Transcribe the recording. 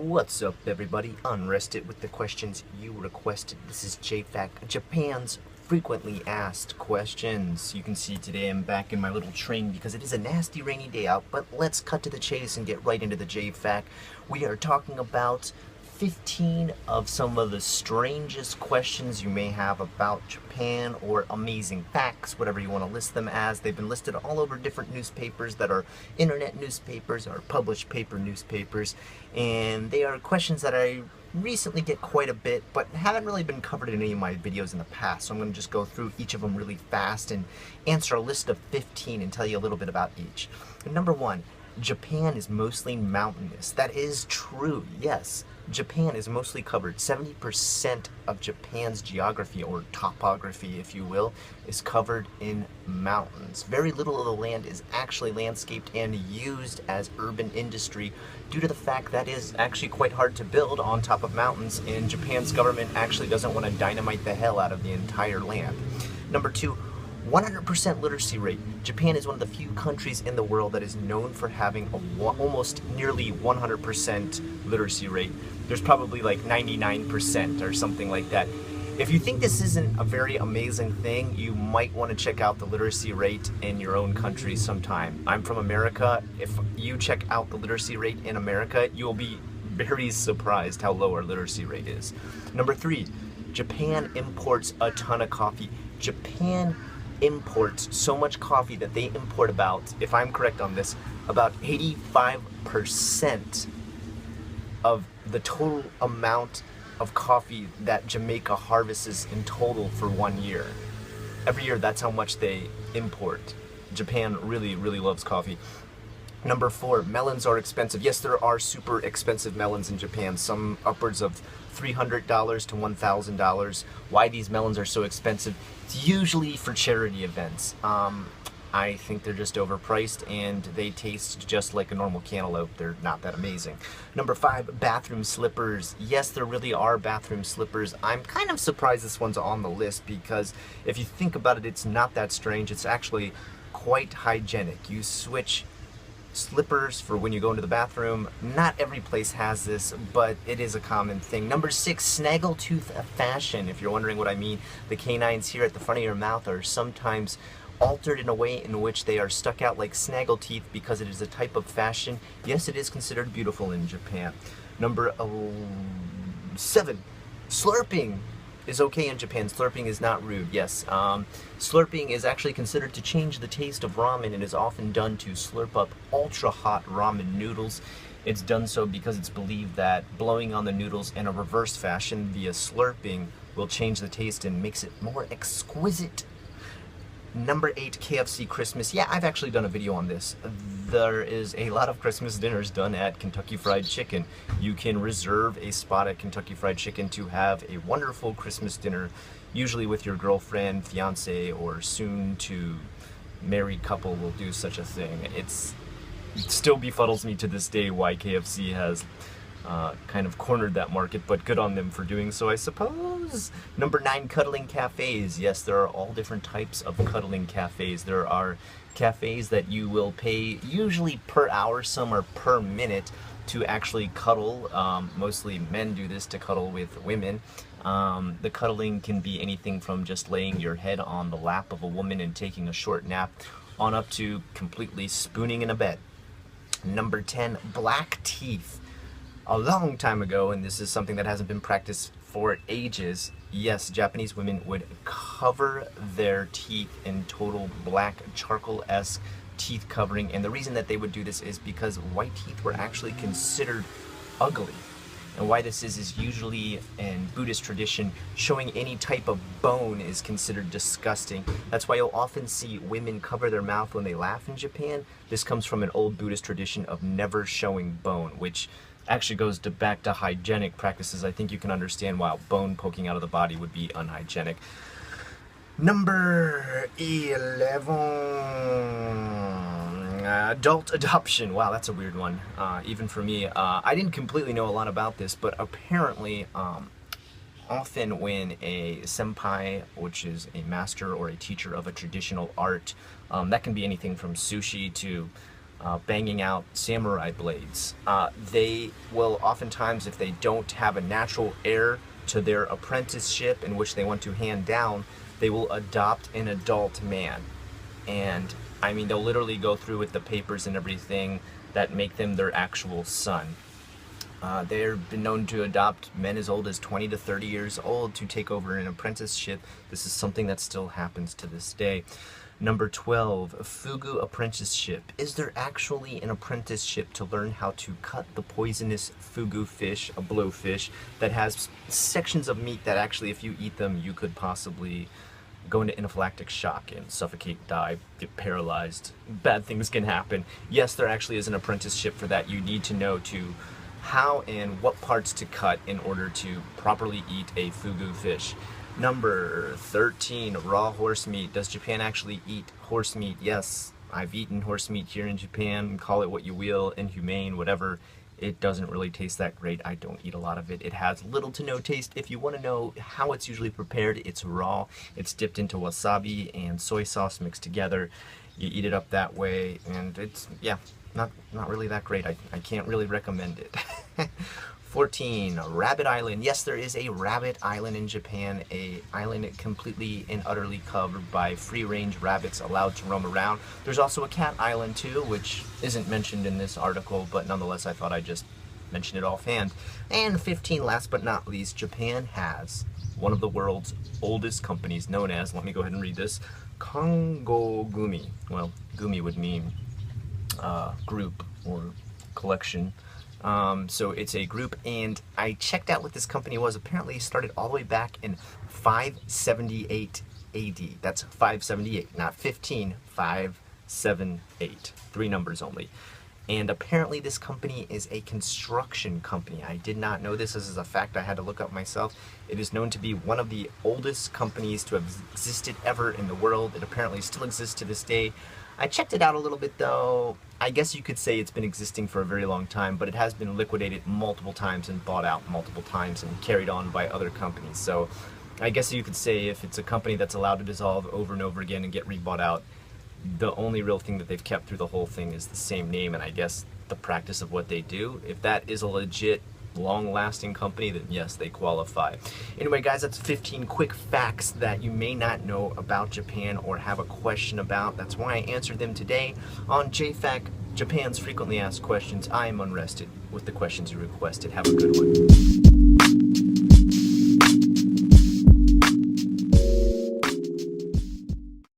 What's up, everybody? Unrested with the questions you requested. This is JFAQ, Japan's frequently asked questions. You can see today I'm back in my little train because it is a nasty rainy day out, but let's cut to the chase and get right into the JFAQ. We are talking about 15 of some of the strangest questions you may have about Japan, or amazing facts, whatever you want to list them as. They've been listed all over different newspapers that are internet newspapers or published paper newspapers, and they are questions that I recently get quite a bit but haven't really been covered in any of my videos in the past. So I'm going to just go through each of them really fast and answer a list of 15 and tell you a little bit about each. Number one, Japan is mostly mountainous. That is true, yes. Japan is mostly covered. 70% of Japan's geography, or topography if you will, is covered in mountains. Very little of the land is actually landscaped and used as urban industry due to the fact that it is actually quite hard to build on top of mountains, and Japan's government actually doesn't want to dynamite the hell out of the entire land. Number two, 100% literacy rate. Japan is one of the few countries in the world that is known for having a almost nearly 100% literacy rate. There's probably like 99% or something like that. If you think this isn't a very amazing thing, you might want to check out the literacy rate in your own country sometime. I'm from America. If you check out the literacy rate in America, you'll be very surprised how low our literacy rate is. Number three, Japan imports a ton of coffee. Japan imports so much coffee that they import about, if I'm correct on this, about 85% of the total amount of coffee that Jamaica harvests in total for 1 year. Every year, that's how much they import. Japan really, really loves coffee. Number four, melons are expensive. Yes, there are super expensive melons in Japan, some upwards of $300 to $1,000. Why these melons are so expensive? It's usually for charity events. I think they're just overpriced and they taste just like a normal cantaloupe. They're not that amazing. Number five, bathroom slippers. Yes, there really are bathroom slippers. I'm kind of surprised this one's on the list because if you think about it, it's not that strange. It's actually quite hygienic. You switch slippers for when you go into the bathroom. Not every place has this, but it is a common thing. Number six, snaggletooth fashion. If you're wondering what I mean, the canines here at the front of your mouth are sometimes altered in a way in which they are stuck out like snaggle teeth because it is a type of fashion. Yes, it is considered beautiful in Japan. Number seven, slurping is okay in Japan. Slurping is not rude. Yes, slurping is actually considered to change the taste of ramen and is often done to slurp up ultra hot ramen noodles. It's done so because it's believed that blowing on the noodles in a reverse fashion via slurping will change the taste and makes it more exquisite. Number eight, KFC Christmas. Yeah, I've actually done a video on this. There is a lot of Christmas dinners done at Kentucky Fried Chicken. You can reserve a spot at Kentucky Fried Chicken to have a wonderful Christmas dinner, usually with your girlfriend, fiance, or soon to married couple will do such a thing. It still befuddles me to this day why KFC has kind of cornered that market, but good on them for doing so, I suppose. Number nine, cuddling cafes. Yes, there are all different types of cuddling cafes. There are cafes that you will pay usually per hour, some are per minute, to actually cuddle. Mostly men do this to cuddle with women. The cuddling can be anything from just laying your head on the lap of a woman and taking a short nap on up to completely spooning in a bed. Number 10, black teeth. A long time ago, and this is something that hasn't been practiced for ages, yes, Japanese women would cover their teeth in total black charcoal-esque teeth covering, and the reason that they would do this is because white teeth were actually considered ugly. And why this is usually in Buddhist tradition, showing any type of bone is considered disgusting. That's why you'll often see women cover their mouth when they laugh in Japan. This comes from an old Buddhist tradition of never showing bone, which actually goes back to hygienic practices. I think you can understand why bone poking out of the body would be unhygienic. Number 11, adult adoption. Wow, that's a weird one, even for me. I didn't completely know a lot about this, but apparently often when a senpai, which is a master or a teacher of a traditional art, that can be anything from sushi to banging out samurai blades. They will oftentimes, if they don't have a natural heir to their apprenticeship in which they want to hand down, they will adopt an adult man. And I mean, they'll literally go through with the papers and everything that make them their actual son. They've been known to adopt men as old as 20 to 30 years old to take over an apprenticeship. This is something that still happens to this day. Number 12, fugu apprenticeship. Is there actually an apprenticeship to learn how to cut the poisonous fugu fish, a blowfish, that has sections of meat that actually, if you eat them, you could possibly go into anaphylactic shock and suffocate, die, get paralyzed. Bad things can happen. Yes, there actually is an apprenticeship for that. You need to know how and what parts to cut in order to properly eat a fugu fish. Number 13, raw horse meat. Does Japan actually eat horse meat? Yes, I've eaten horse meat here in Japan. Call it what you will, inhumane, whatever. It doesn't really taste that great. I don't eat a lot of it. It has little to no taste. If you want to know how it's usually prepared, it's raw. It's dipped into wasabi and soy sauce mixed together. You eat it up that way, and it's, yeah, not really that great. I can't really recommend it. 14, Rabbit Island. Yes, there is a rabbit island in Japan, a island completely and utterly covered by free-range rabbits allowed to roam around. There's also a cat island too, which isn't mentioned in this article, but nonetheless I thought I'd just mention it offhand. And 15, last but not least, Japan has one of the world's oldest companies, known as, let me go ahead and read this, Kango Gumi. Well, gumi would mean group or collection. So it's a group, and I checked out what this company was. Apparently it started all the way back in 578 AD. That's 578, not 15, 578. 3 numbers only. And apparently this company is a construction company. I did not know this. This is a fact I had to look up myself. It is known to be one of the oldest companies to have existed ever in the world. It apparently still exists to this day. I checked it out a little bit though. I guess you could say it's been existing for a very long time, but it has been liquidated multiple times and bought out multiple times and carried on by other companies. So I guess you could say if it's a company that's allowed to dissolve over and over again and get rebought out, the only real thing that they've kept through the whole thing is the same name and I guess the practice of what they do. If that is a legit long-lasting company, then yes, they qualify. Anyway guys, that's 15 quick facts that you may not know about Japan or have a question about. That's why I answered them today on JFAQ, Japan's frequently asked questions. I am unrested with the questions you requested. Have a good one.